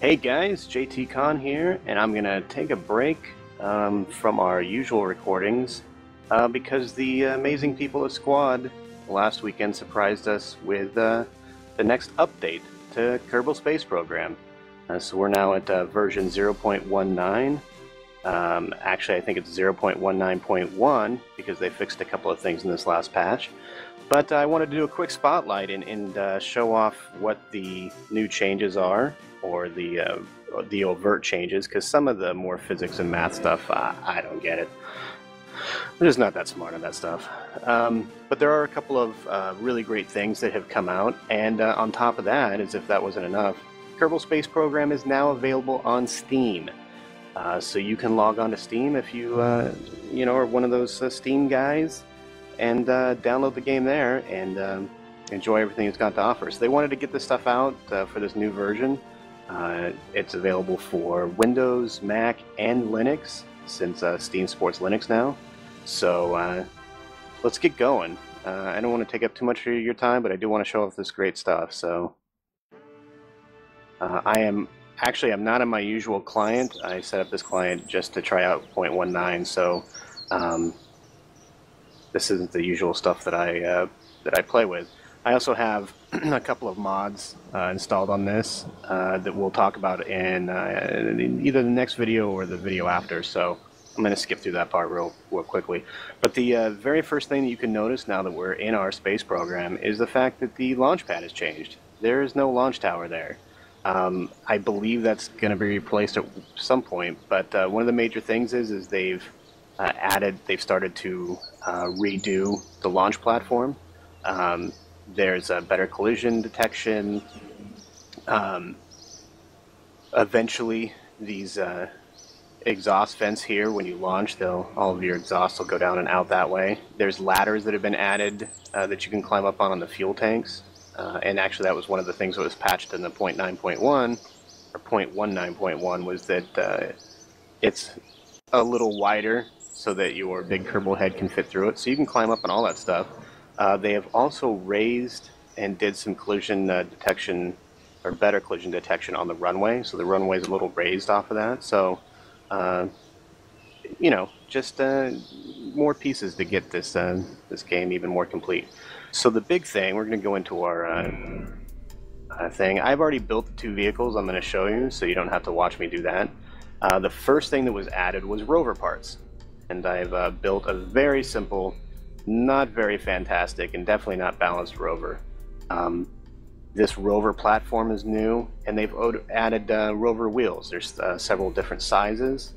Hey guys, JT Khan here, and I'm gonna take a break from our usual recordings because the amazing people at Squad last weekend surprised us with the next update to Kerbal Space Program. So we're now at version 0.19. Actually, I think it's 0.19.1 because they fixed a couple of things in this last patch. But I wanted to do a quick spotlight and show off what the new changes are, or the overt changes, because some of the more physics and math stuff, I don't get it. I'm just not that smart on that stuff. But there are a couple of really great things that have come out, and on top of that, as if that wasn't enough, Kerbal Space Program is now available on Steam. So you can log on to Steam if you, are one of those Steam guys, and download the game there and enjoy everything it's got to offer. So they wanted to get this stuff out for this new version. It's available for Windows, Mac, and Linux, since Steam supports Linux now. So let's get going. I don't want to take up too much of your time, but I do want to show off this great stuff. So I'm not on my usual client. I set up this client just to try out 0.19. So this isn't the usual stuff that I play with. I also have a couple of mods installed on this that we'll talk about in either the next video or the video after. So I'm going to skip through that part real quickly. But the very first thing that you can notice now that we're in our space program is the fact that the launch pad has changed. There is no launch tower there. I believe that's going to be replaced at some point. But one of the major things is they've started to redo the launch platform. There's a better collision detection. Eventually, these exhaust vents here, when you launch, all of your exhausts will go down and out that way. There's ladders that have been added that you can climb up on the fuel tanks. And actually, that was one of the things that was patched in the 0.9.1 or 0.19.1 was that it's a little wider so that your big Kerbal head can fit through it. So you can climb up on all that stuff. They have also raised and did some collision detection, or better collision detection on the runway. So the runway is a little raised off of that. So, just more pieces to get this game even more complete. So the big thing, we're going to go into our thing. I've already built the two vehicles I'm going to show you, so you don't have to watch me do that. The first thing that was added was rover parts. And I've built a very simple, not very fantastic, and definitely not balanced rover. This rover platform is new, and they've added rover wheels. There's several different sizes.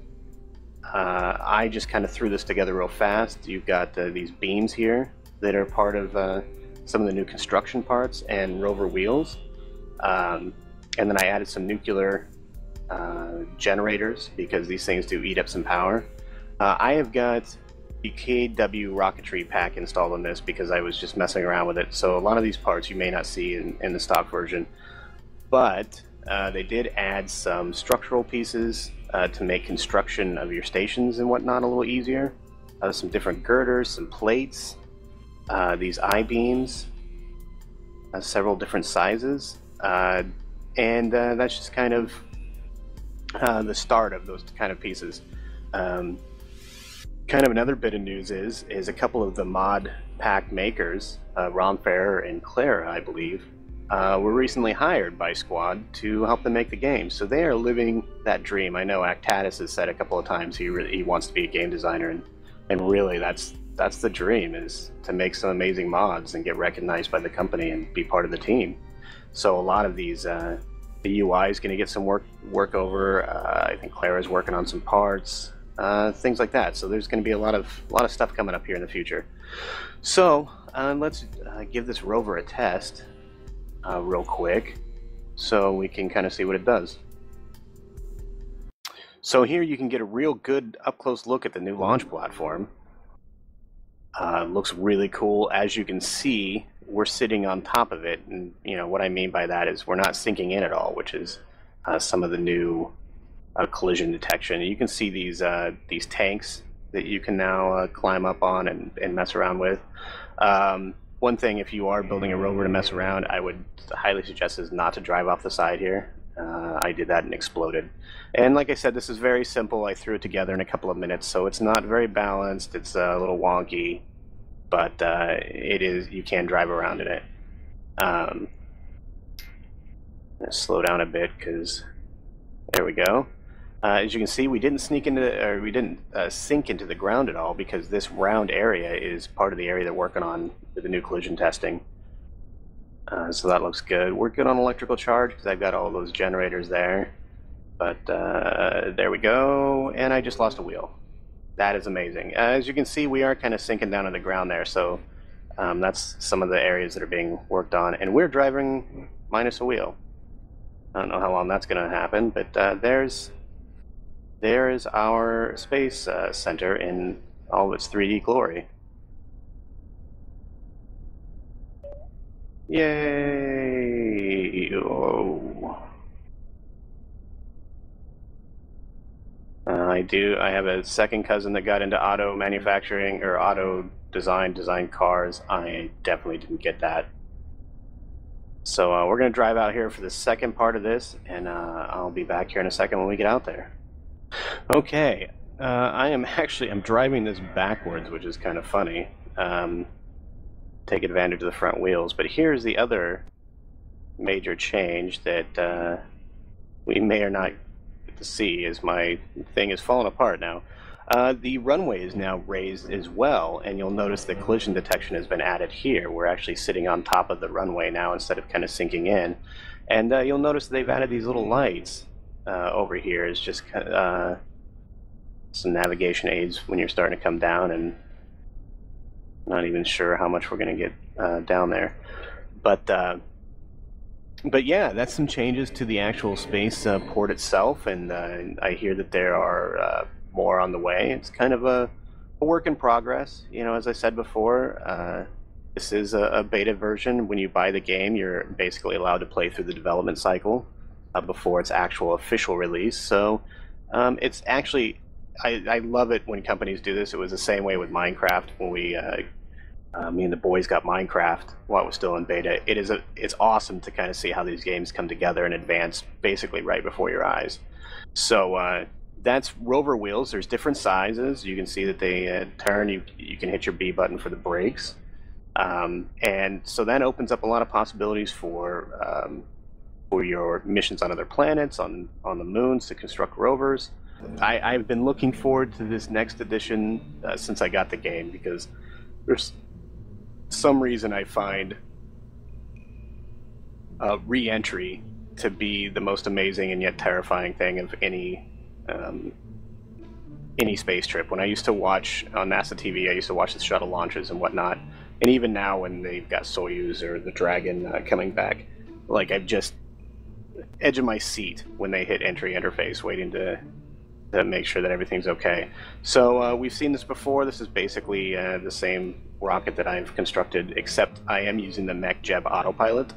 I just kind of threw this together real fast. You've got these beams here that are part of some of the new construction parts and rover wheels. And then I added some nuclear generators because these things do eat up some power. I have got the KW rocketry pack installed on this because I was just messing around with it. So a lot of these parts you may not see in the stock version, but they did add some structural pieces to make construction of your stations and whatnot a little easier. Some different girders, some plates, these I-beams, several different sizes, and that's just kind of the start of those kind of pieces. Kind of another bit of news is a couple of the mod pack makers, Ron Ferrer and Clara, I believe, were recently hired by Squad to help them make the game. So they are living that dream. I know Actatus has said a couple of times he wants to be a game designer, and really that's the dream, is to make some amazing mods and get recognized by the company and be part of the team. So a lot of these, the UI is going to get some work over. I think Clara's working on some parts. Things like that. So there's going to be a lot of stuff coming up here in the future. So let's give this rover a test real quick so we can kind of see what it does. So here you can get a real good up-close look at the new launch platform. Looks really cool. As you can see, we're sitting on top of it, and what I mean by that is we're not sinking in at all, which is some of the new collision detection. You can see these tanks that you can now climb up on and mess around with. One thing, if you are building a rover to mess around, I would highly suggest is not to drive off the side here. I did that and exploded. And like I said, this is very simple. I threw it together in a couple of minutes, so it's not very balanced. It's a little wonky, but it is. You can drive around in it. Slow down a bit because there we go. As you can see, we didn't sink into the ground at all because this round area is part of the area they're working on with the new collision testing. So that looks good. We're good on electrical charge because I've got all those generators there. But there we go, and I just lost a wheel. That is amazing. As you can see, we are kind of sinking down to the ground there, so that's some of the areas that are being worked on. And we're driving minus a wheel. I don't know how long that's going to happen, but there is our space center in all of its 3D glory. Yay! Oh. I have a second cousin that got into auto manufacturing or auto design cars. I definitely didn't get that. So we're going to drive out here for the second part of this, and I'll be back here in a second when we get out there. Okay, I'm driving this backwards, which is kind of funny. Take advantage of the front wheels, but here's the other major change that we may or not get to see as my thing is falling apart now. The runway is now raised as well, and you'll notice that collision detection has been added here. We're actually sitting on top of the runway now instead of kind of sinking in. And you'll notice they've added these little lights over here. It's just some navigation aids when you're starting to come down, and not even sure how much we're going to get down there. But yeah, that's some changes to the actual space port itself, and I hear that there are more on the way. It's kind of a work in progress. You know, as I said before, this is a beta version. When you buy the game, you're basically allowed to play through the development cycle before its actual official release. So it's actually, I love it when companies do this. It was the same way with Minecraft when we me and the boys got Minecraft while it was still in beta. It's awesome to kind of see how these games come together and advance basically right before your eyes. So that's Rover wheels. There's different sizes. You can see that they turn. You can hit your B button for the brakes, and so that opens up a lot of possibilities for your missions on other planets, on the moons, to construct rovers. I've been looking forward to this next edition since I got the game, because there's some reason I find Reentry to be the most amazing and yet terrifying thing of any space trip. When I used to watch on NASA TV, I used to watch the shuttle launches and whatnot, and even now when they've got Soyuz or the Dragon coming back, like, I'm just edge of my seat when they hit entry interface, waiting to make sure that everything's okay. So we've seen this before. This is basically the same rocket that I've constructed, except I am using the Mech Jeb autopilot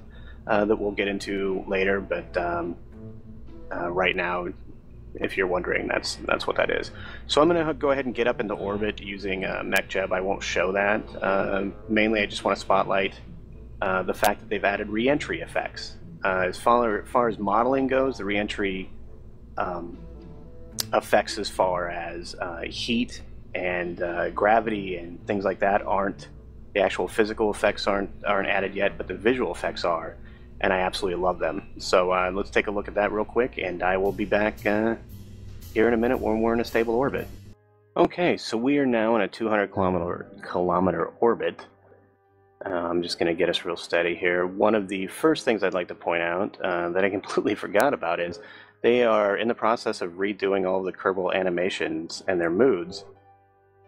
that we'll get into later, but right now, if you're wondering, that's what that is. So I'm going to go ahead and get up into orbit using Mech Jeb. I won't show that. Mainly I just want to spotlight the fact that they've added re-entry effects. As far as modeling goes, the re-entry effects as far as heat and gravity and things like that aren't, the actual physical effects aren't added yet, but the visual effects are, and I absolutely love them. So let's take a look at that real quick, and I will be back here in a minute when we're in a stable orbit. Okay, so we are now in a 200 kilometer orbit. I'm just going to get us real steady here. One of the first things I'd like to point out that I completely forgot about is they are in the process of redoing all of the Kerbal animations and their moods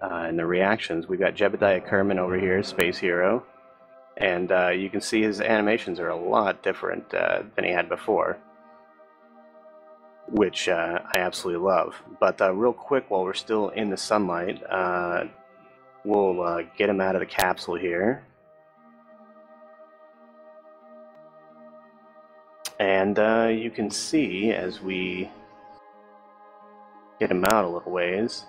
and their reactions. We've got Jebediah Kerman over here, Space Hero, and you can see his animations are a lot different than he had before, which I absolutely love. But real quick, while we're still in the sunlight, we'll get him out of the capsule here. And you can see, as we get them out a little ways,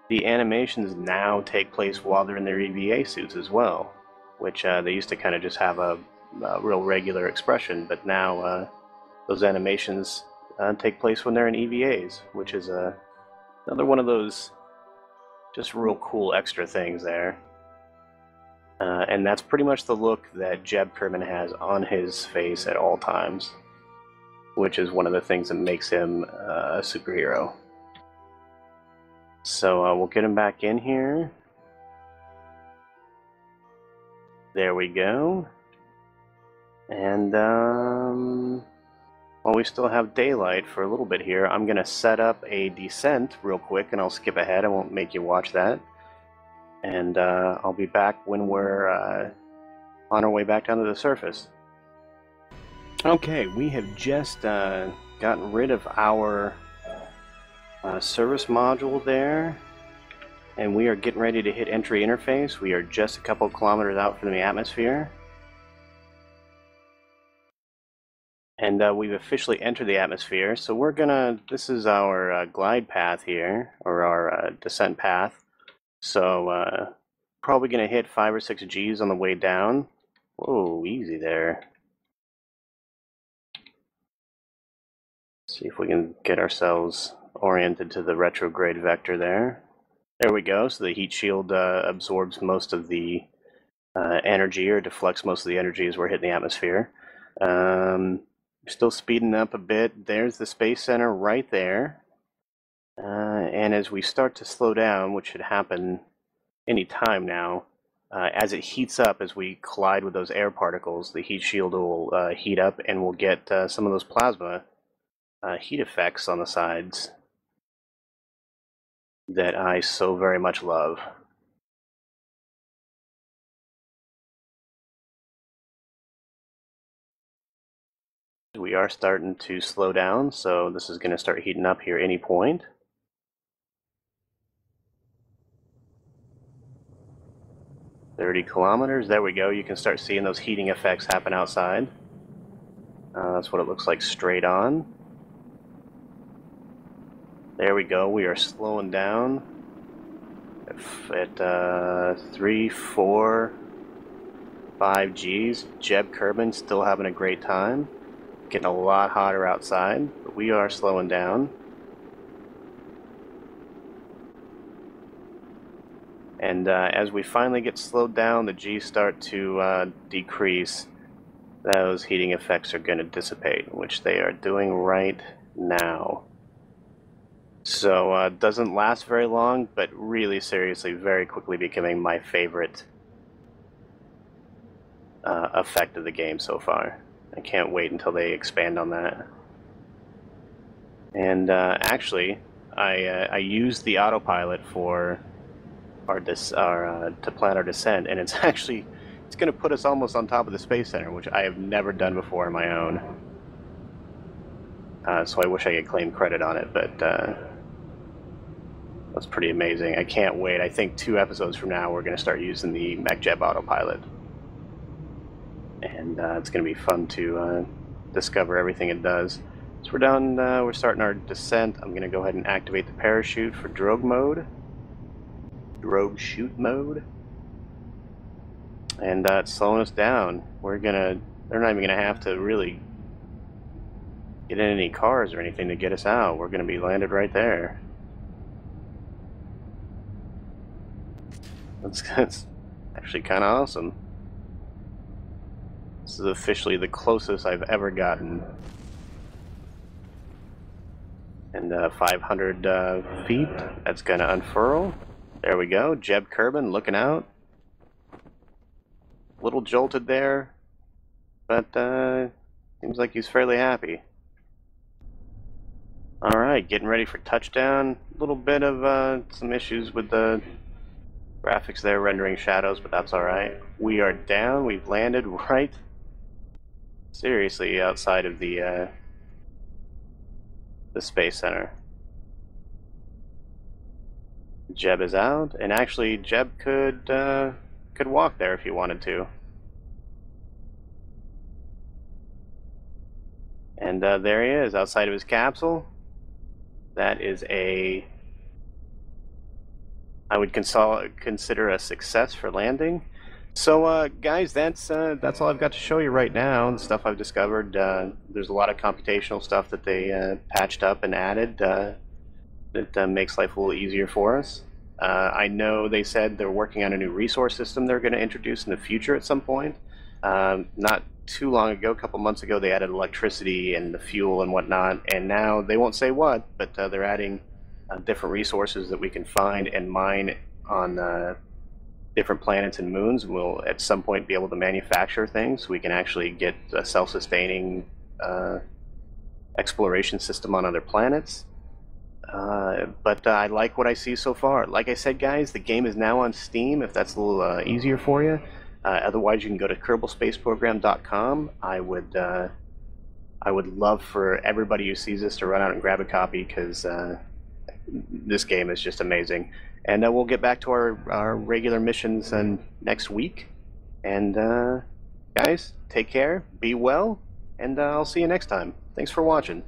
the animations now take place while they're in their EVA suits as well, which they used to kind of just have a real regular expression, but now those animations take place when they're in EVAs, which is another one of those just real cool extra things there. And that's pretty much the look that Jeb Kerbal has on his face at all times, which is one of the things that makes him a superhero. So we'll get him back in here. There we go. And while we still have daylight for a little bit here, I'm going to set up a descent real quick, and I'll skip ahead. I won't make you watch that. And I'll be back when we're on our way back down to the surface. Okay, we have just gotten rid of our service module there, and we are getting ready to hit entry interface. We are just a couple kilometers out from the atmosphere. And we've officially entered the atmosphere, so we're gonna, this is our glide path here, or our descent path. So probably gonna hit 5 or 6 Gs on the way down. Whoa, easy there. See if we can get ourselves oriented to the retrograde vector there. There we go, so the heat shield absorbs most of the energy, or deflects most of the energy as we're hitting the atmosphere. Still speeding up a bit. There's the Space Center right there. And as we start to slow down, which should happen any time now, as it heats up, as we collide with those air particles, the heat shield will heat up, and we'll get some of those plasma heat effects on the sides that I so very much love. We are starting to slow down, so this is going to start heating up here any point. "30 kilometers, there we go. You can start seeing those heating effects happen outside. That's what it looks like straight on. There we go, we are slowing down at 3, 4, 5 Gs. Jeb Kerbal still having a great time. Getting a lot hotter outside, but we are slowing down. And as we finally get slowed down, the G's start to decrease. Those heating effects are going to dissipate, which they are doing right now. So it doesn't last very long, but really seriously, very quickly becoming my favorite effect of the game so far. I can't wait until they expand on that. And actually, I used the autopilot for to plan our descent, and it's actually going to put us almost on top of the Space Center, which I have never done before on my own. So I wish I could claim credit on it, but that's pretty amazing. I can't wait. I think 2 episodes from now we're going to start using the MechJeb autopilot. And it's going to be fun to discover everything it does. So we're down, we're starting our descent. I'm going to go ahead and activate the parachute for drogue mode. Drogue shoot mode. And it's slowing us down. They're not even going to have to really get in any cars or anything to get us out. We're going to be landed right there. That's actually kind of awesome. This is officially the closest I've ever gotten. And 500 feet, that's going to unfurl. There we go, Jeb Kerbal looking out. A little jolted there, but seems like he's fairly happy. Alright, getting ready for touchdown. A little bit of some issues with the graphics there, rendering shadows, but that's alright. We are down, we've landed right seriously outside of the Space Center. Jeb is out, and actually Jeb could walk there if he wanted to. And there he is, outside of his capsule. That is I would consider a success for landing. So, guys, that's all I've got to show you right now. The stuff I've discovered. There's a lot of computational stuff that they patched up and added that makes life a little easier for us. I know they said they're working on a new resource system they're going to introduce in the future at some point. Not too long ago, a couple months ago, they added electricity and the fuel and whatnot, and now they won't say what, but they're adding different resources that we can find and mine on different planets and moons. We'll at some point be able to manufacture things so we can actually get a self-sustaining exploration system on other planets. But I like what I see so far. Like I said, guys, the game is now on Steam if that's a little easier for you. Otherwise, you can go to KerbalSpaceProgram.com. I would love for everybody who sees this to run out and grab a copy because this game is just amazing. And we'll get back to our regular missions next week. And guys, take care, be well, and I'll see you next time. Thanks for watching.